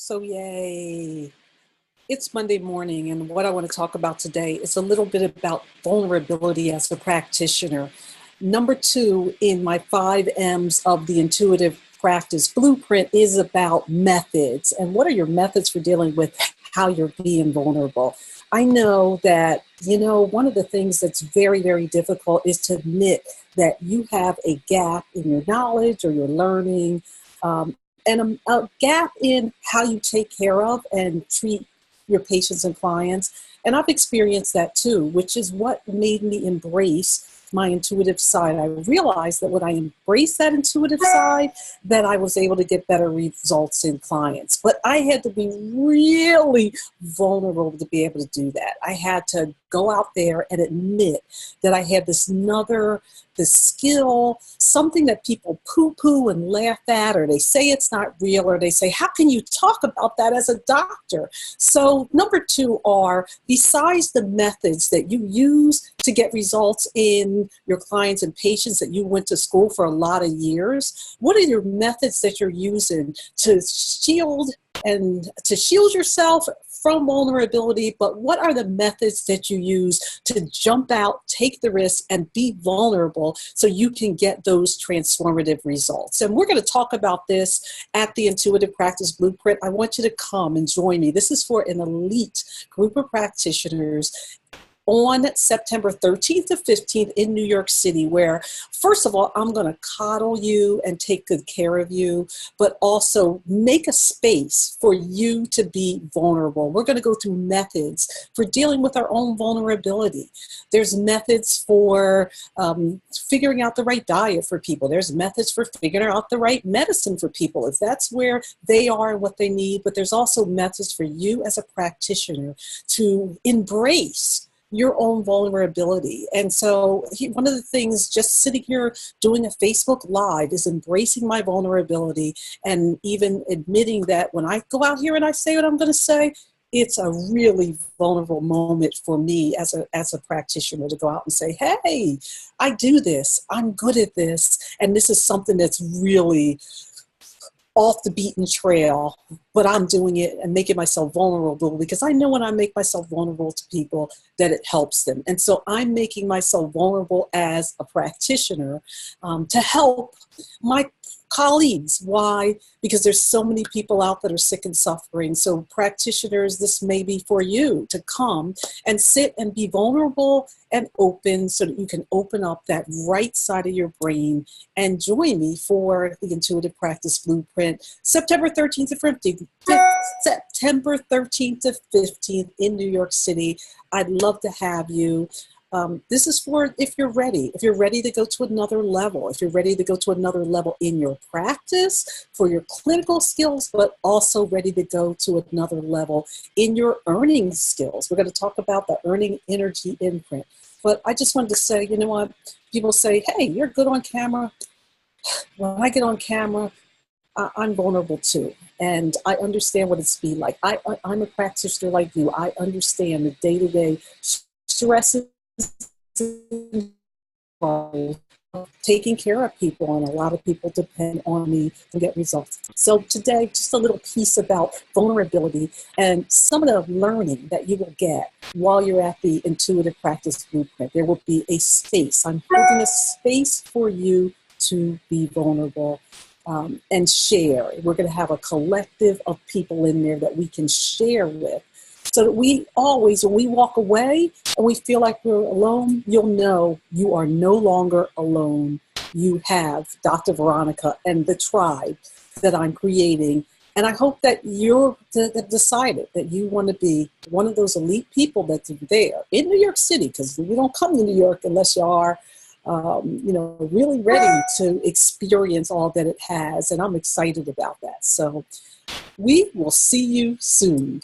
So yay. It's Monday morning, and what I want to talk about today is a little bit about vulnerability as a practitioner. Number 2 in my 5 M's of the intuitive practice blueprint is about methods. And what are your methods for dealing with how you're being vulnerable? I know that, one of the things that's very, very difficult is to admit that you have a gap in your knowledge or your learning, and a gap in how you take care of and treat your patients and clients. And I've experienced that too, which is what made me embrace my intuitive side. I realized that when I embraced that intuitive side, that I was able to get better results in clients. But I had to be really vulnerable to be able to do that. I had to go out there and admit that I had this skill, something that people poo-poo and laugh at, or they say it's not real, or they say, how can you talk about that as a doctor? So number 2 are, besides the methods that you use to get results in your clients and patients that you went to school for a lot of years, what are your methods that you're using to shield yourself from vulnerability? But what are the methods that you use to jump out, take the risk, and be vulnerable so you can get those transformative results? And we're going to talk about this at the Intuitive Practice Blueprint. I want you to come and join me. This is for an elite group of practitioners on September 13th to 15th in New York City, where, first of all, I'm going to coddle you and take good care of you, but also make a space for you to be vulnerable. We're going to go through methods for dealing with our own vulnerability. There's methods for figuring out the right diet for people. There's methods for figuring out the right medicine for people, if that's where they are and what they need. But there's also methods for you as a practitioner to embrace your own vulnerability. And so one of the things, just sitting here doing a Facebook Live, is embracing my vulnerability and even admitting that when I go out here and I say what I'm going to say, it's a really vulnerable moment for me as a practitioner to go out and say, hey, I do this, I'm good at this, and this is something that's really off the beaten trail, but I'm doing it and making myself vulnerable, because I know when I make myself vulnerable to people that it helps them. And so I'm making myself vulnerable as a practitioner to help my colleagues. Why? Because there's so many people out that are sick and suffering. So practitioners, this may be for you to come and sit and be vulnerable and open so that you can open up that right side of your brain and join me for the Intuitive Practice Blueprint, September 13th to 15th. September 13th to 15th in New York City. I'd love to have you. This is for if you're ready to go to another level, if you're ready to go to another level in your practice, for your clinical skills, but also ready to go to another level in your earning skills. We're going to talk about the earning energy imprint. But I just wanted to say, you know what? People say, hey, you're good on camera. When I get on camera, I'm vulnerable too. And I understand what it's been like. I'm a practitioner like you. I understand the day-to-day stresses, taking care of people, and a lot of people depend on me to get results. So today, just a little piece about vulnerability and some of the learning that you will get while you're at the Intuitive Practice Blueprint. There will be a space. I'm holding a space for you to be vulnerable and share. We're going to have a collective of people in there that we can share with, so that we always, when we walk away and we feel like we're alone, you'll know you are no longer alone. You have Dr. Veronica and the tribe that I'm creating. And I hope that you're decided that you want to be one of those elite people that's there in New York City, because we don't come to New York unless you are really ready to experience all that it has. And I'm excited about that. So we will see you soon.